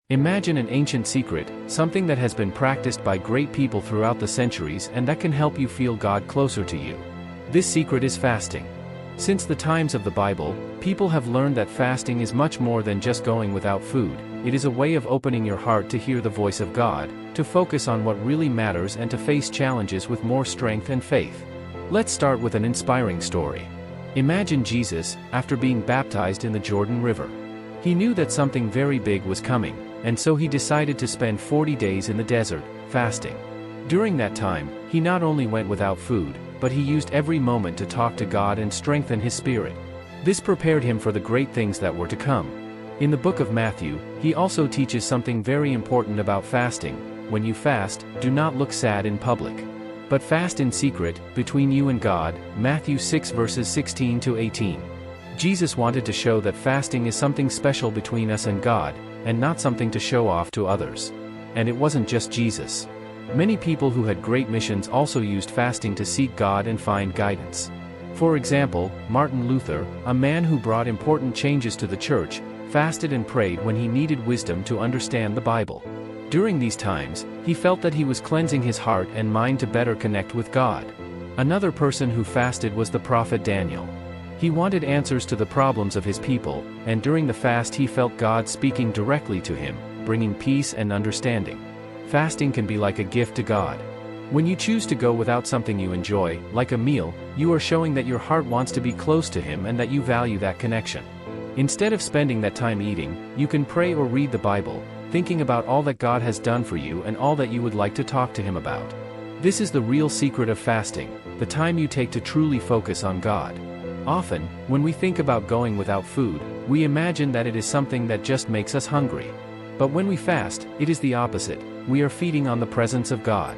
Imagine an ancient secret, something that has been practiced by great people throughout the centuries and that can help you feel God closer to you. This secret is fasting. Since the times of the Bible, people have learned that fasting is much more than just going without food. It is a way of opening your heart to hear the voice of God, to focus on what really matters and to face challenges with more strength and faith. Let's start with an inspiring story. Imagine Jesus, after being baptized in the Jordan River. He knew that something very big was coming, and so he decided to spend 40 days in the desert, fasting. During that time, he not only went without food, but he used every moment to talk to God and strengthen his spirit. This prepared him for the great things that were to come. In the book of Matthew, he also teaches something very important about fasting. When you fast, do not look sad in public, but fast in secret, between you and God. Matthew 6 verses 16 to 18. Jesus wanted to show that fasting is something special between us and God, and not something to show off to others. And it wasn't just Jesus. Many people who had great missions also used fasting to seek God and find guidance. For example, Martin Luther, a man who brought important changes to the church, fasted and prayed when he needed wisdom to understand the Bible. During these times, he felt that he was cleansing his heart and mind to better connect with God. Another person who fasted was the prophet Daniel. He wanted answers to the problems of his people, and during the fast he felt God speaking directly to him, bringing peace and understanding. Fasting can be like a gift to God. When you choose to go without something you enjoy, like a meal, you are showing that your heart wants to be close to Him and that you value that connection. Instead of spending that time eating, you can pray or read the Bible, thinking about all that God has done for you and all that you would like to talk to Him about. This is the real secret of fasting, the time you take to truly focus on God. Often, when we think about going without food, we imagine that it is something that just makes us hungry. But when we fast, it is the opposite. We are feeding on the presence of God.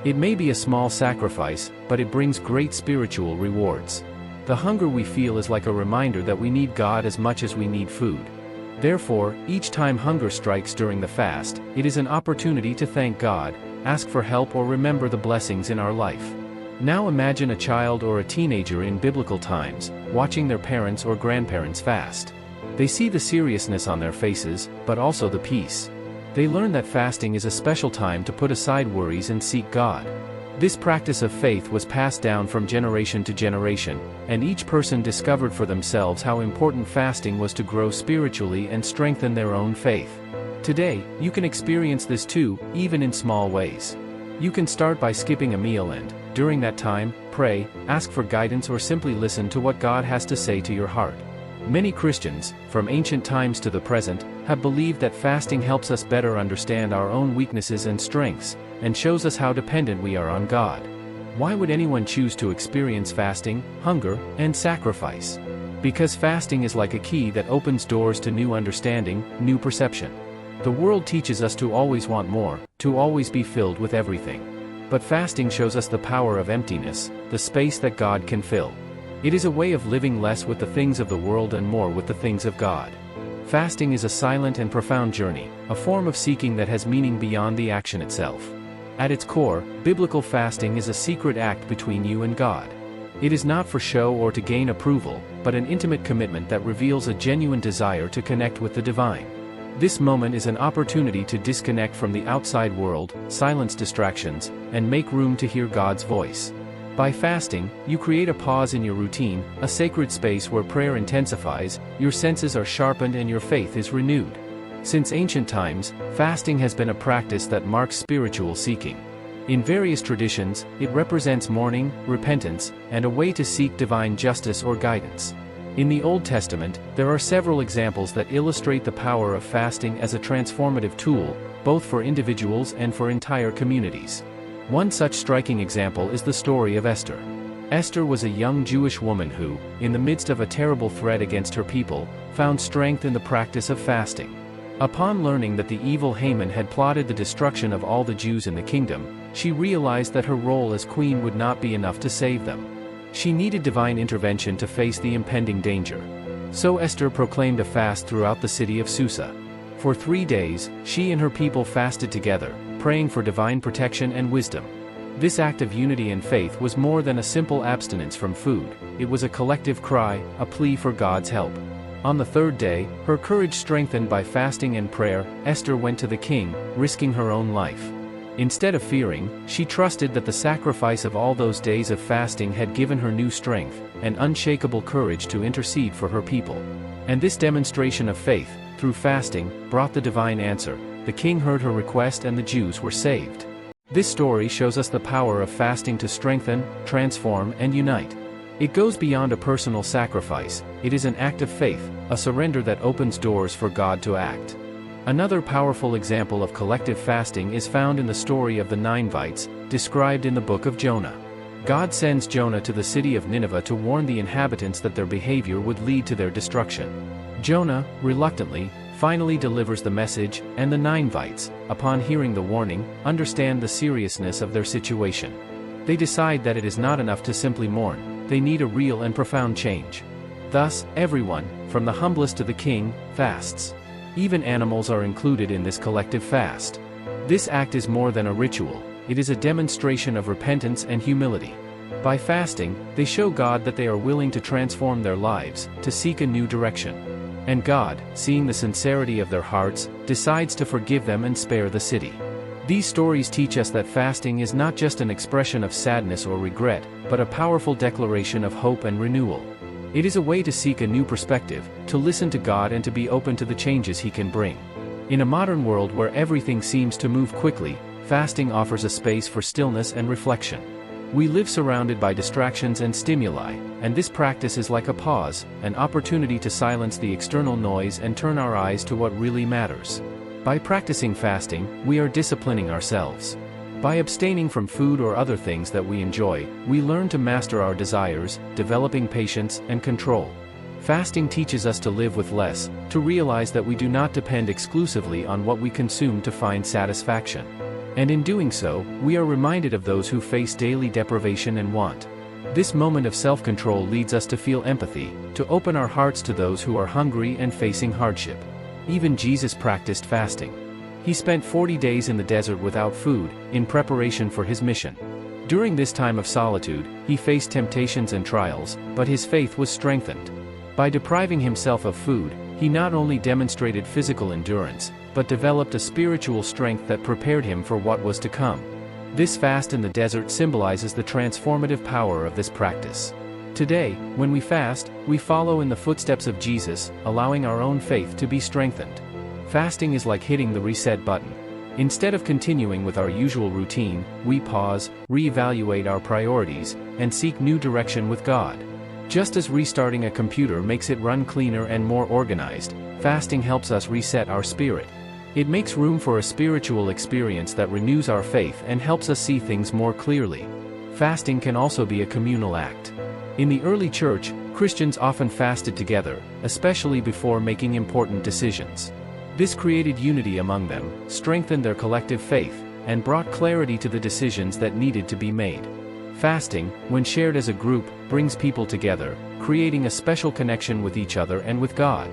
It may be a small sacrifice, but it brings great spiritual rewards. The hunger we feel is like a reminder that we need God as much as we need food. Therefore, each time hunger strikes during the fast, it is an opportunity to thank God, ask for help or remember the blessings in our life. Now imagine a child or a teenager in biblical times, watching their parents or grandparents fast. They see the seriousness on their faces, but also the peace. They learn that fasting is a special time to put aside worries and seek God. This practice of faith was passed down from generation to generation, and each person discovered for themselves how important fasting was to grow spiritually and strengthen their own faith. Today, you can experience this too, even in small ways. You can start by skipping a meal and, during that time, pray, ask for guidance or simply listen to what God has to say to your heart. Many Christians, from ancient times to the present, have believed that fasting helps us better understand our own weaknesses and strengths, and shows us how dependent we are on God. Why would anyone choose to experience fasting, hunger, and sacrifice? Because fasting is like a key that opens doors to new understanding, new perception. The world teaches us to always want more, to always be filled with everything. But fasting shows us the power of emptiness, the space that God can fill. It is a way of living less with the things of the world and more with the things of God. Fasting is a silent and profound journey, a form of seeking that has meaning beyond the action itself. At its core, biblical fasting is a secret act between you and God. It is not for show or to gain approval, but an intimate commitment that reveals a genuine desire to connect with the divine. This moment is an opportunity to disconnect from the outside world, silence distractions, and make room to hear God's voice. By fasting, you create a pause in your routine, a sacred space where prayer intensifies, your senses are sharpened and your faith is renewed. Since ancient times, fasting has been a practice that marks spiritual seeking. In various traditions, it represents mourning, repentance, and a way to seek divine justice or guidance. In the Old Testament, there are several examples that illustrate the power of fasting as a transformative tool, both for individuals and for entire communities. One such striking example is the story of Esther. Esther was a young Jewish woman who, in the midst of a terrible threat against her people, found strength in the practice of fasting. Upon learning that the evil Haman had plotted the destruction of all the Jews in the kingdom, she realized that her role as queen would not be enough to save them. She needed divine intervention to face the impending danger. So Esther proclaimed a fast throughout the city of Susa. For 3 days, she and her people fasted together, praying for divine protection and wisdom. This act of unity and faith was more than a simple abstinence from food. It was a collective cry, a plea for God's help. On the third day, her courage strengthened by fasting and prayer, Esther went to the king, risking her own life. Instead of fearing, she trusted that the sacrifice of all those days of fasting had given her new strength and unshakable courage to intercede for her people. And this demonstration of faith, through fasting, brought the divine answer. The king heard her request and the Jews were saved. This story shows us the power of fasting to strengthen, transform, and unite. It goes beyond a personal sacrifice. It is an act of faith, a surrender that opens doors for God to act. Another powerful example of collective fasting is found in the story of the Ninevites, described in the book of Jonah. God sends Jonah to the city of Nineveh to warn the inhabitants that their behavior would lead to their destruction. Jonah, reluctantly, finally delivers the message, and the Ninevites, upon hearing the warning, understand the seriousness of their situation. They decide that it is not enough to simply mourn, they need a real and profound change. Thus, everyone, from the humblest to the king, fasts. Even animals are included in this collective fast. This act is more than a ritual, it is a demonstration of repentance and humility. By fasting, they show God that they are willing to transform their lives, to seek a new direction. And God, seeing the sincerity of their hearts, decides to forgive them and spare the city. These stories teach us that fasting is not just an expression of sadness or regret, but a powerful declaration of hope and renewal. It is a way to seek a new perspective, to listen to God and to be open to the changes He can bring. In a modern world where everything seems to move quickly, fasting offers a space for stillness and reflection. We live surrounded by distractions and stimuli, and this practice is like a pause, an opportunity to silence the external noise and turn our eyes to what really matters. By practicing fasting, we are disciplining ourselves. By abstaining from food or other things that we enjoy, we learn to master our desires, developing patience and control. Fasting teaches us to live with less, to realize that we do not depend exclusively on what we consume to find satisfaction. And in doing so, we are reminded of those who face daily deprivation and want. This moment of self-control leads us to feel empathy, to open our hearts to those who are hungry and facing hardship. Even Jesus practiced fasting. He spent 40 days in the desert without food, in preparation for his mission. During this time of solitude, he faced temptations and trials, but his faith was strengthened. By depriving himself of food, he not only demonstrated physical endurance, but developed a spiritual strength that prepared him for what was to come. This fast in the desert symbolizes the transformative power of this practice. Today, when we fast, we follow in the footsteps of Jesus, allowing our own faith to be strengthened. Fasting is like hitting the reset button. Instead of continuing with our usual routine, we pause, reevaluate our priorities, and seek new direction with God. Just as restarting a computer makes it run cleaner and more organized, fasting helps us reset our spirit. It makes room for a spiritual experience that renews our faith and helps us see things more clearly. Fasting can also be a communal act. In the early church, Christians often fasted together, especially before making important decisions. This created unity among them, strengthened their collective faith, and brought clarity to the decisions that needed to be made. Fasting, when shared as a group, brings people together, creating a special connection with each other and with God.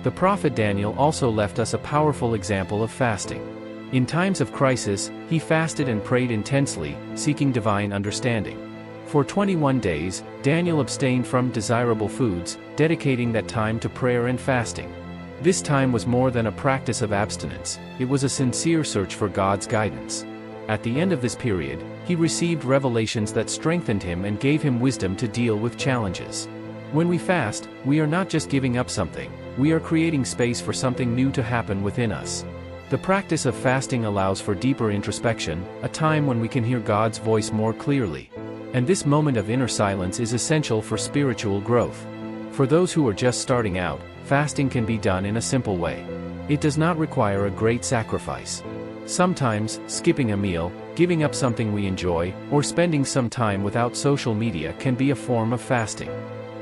The prophet Daniel also left us a powerful example of fasting. In times of crisis, he fasted and prayed intensely, seeking divine understanding. For 21 days, Daniel abstained from desirable foods, dedicating that time to prayer and fasting. This time was more than a practice of abstinence, it was a sincere search for God's guidance. At the end of this period, he received revelations that strengthened him and gave him wisdom to deal with challenges. When we fast, we are not just giving up something, we are creating space for something new to happen within us. The practice of fasting allows for deeper introspection, a time when we can hear God's voice more clearly. And this moment of inner silence is essential for spiritual growth. For those who are just starting out, fasting can be done in a simple way. It does not require a great sacrifice. Sometimes, skipping a meal, giving up something we enjoy, or spending some time without social media can be a form of fasting.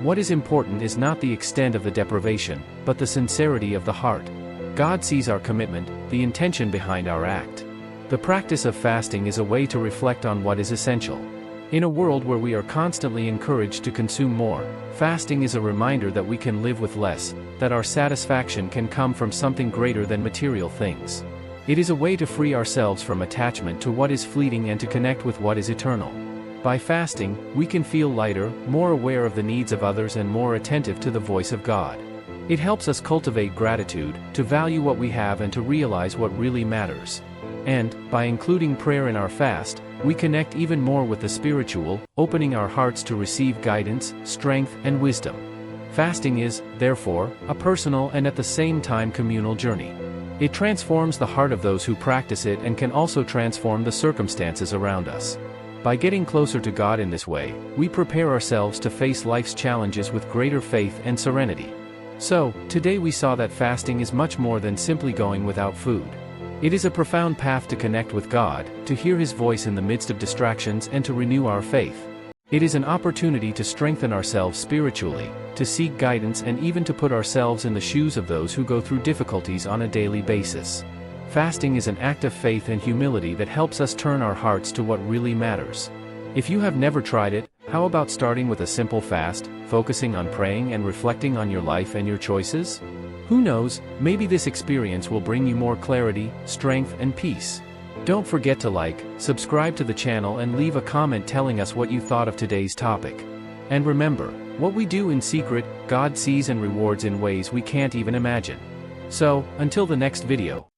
What is important is not the extent of the deprivation, but the sincerity of the heart. God sees our commitment, the intention behind our act. The practice of fasting is a way to reflect on what is essential. In a world where we are constantly encouraged to consume more, fasting is a reminder that we can live with less, that our satisfaction can come from something greater than material things. It is a way to free ourselves from attachment to what is fleeting and to connect with what is eternal. By fasting, we can feel lighter, more aware of the needs of others and more attentive to the voice of God. It helps us cultivate gratitude, to value what we have and to realize what really matters. And, by including prayer in our fast, we connect even more with the spiritual, opening our hearts to receive guidance, strength, and wisdom. Fasting is, therefore, a personal and at the same time communal journey. It transforms the heart of those who practice it and can also transform the circumstances around us. By getting closer to God in this way, we prepare ourselves to face life's challenges with greater faith and serenity. So, today we saw that fasting is much more than simply going without food. It is a profound path to connect with God, to hear His voice in the midst of distractions and to renew our faith. It is an opportunity to strengthen ourselves spiritually, to seek guidance and even to put ourselves in the shoes of those who go through difficulties on a daily basis. Fasting is an act of faith and humility that helps us turn our hearts to what really matters. If you have never tried it, how about starting with a simple fast, focusing on praying and reflecting on your life and your choices? Who knows, maybe this experience will bring you more clarity, strength, and peace. Don't forget to like, subscribe to the channel and leave a comment telling us what you thought of today's topic. And remember, what we do in secret, God sees and rewards in ways we can't even imagine. So, until the next video.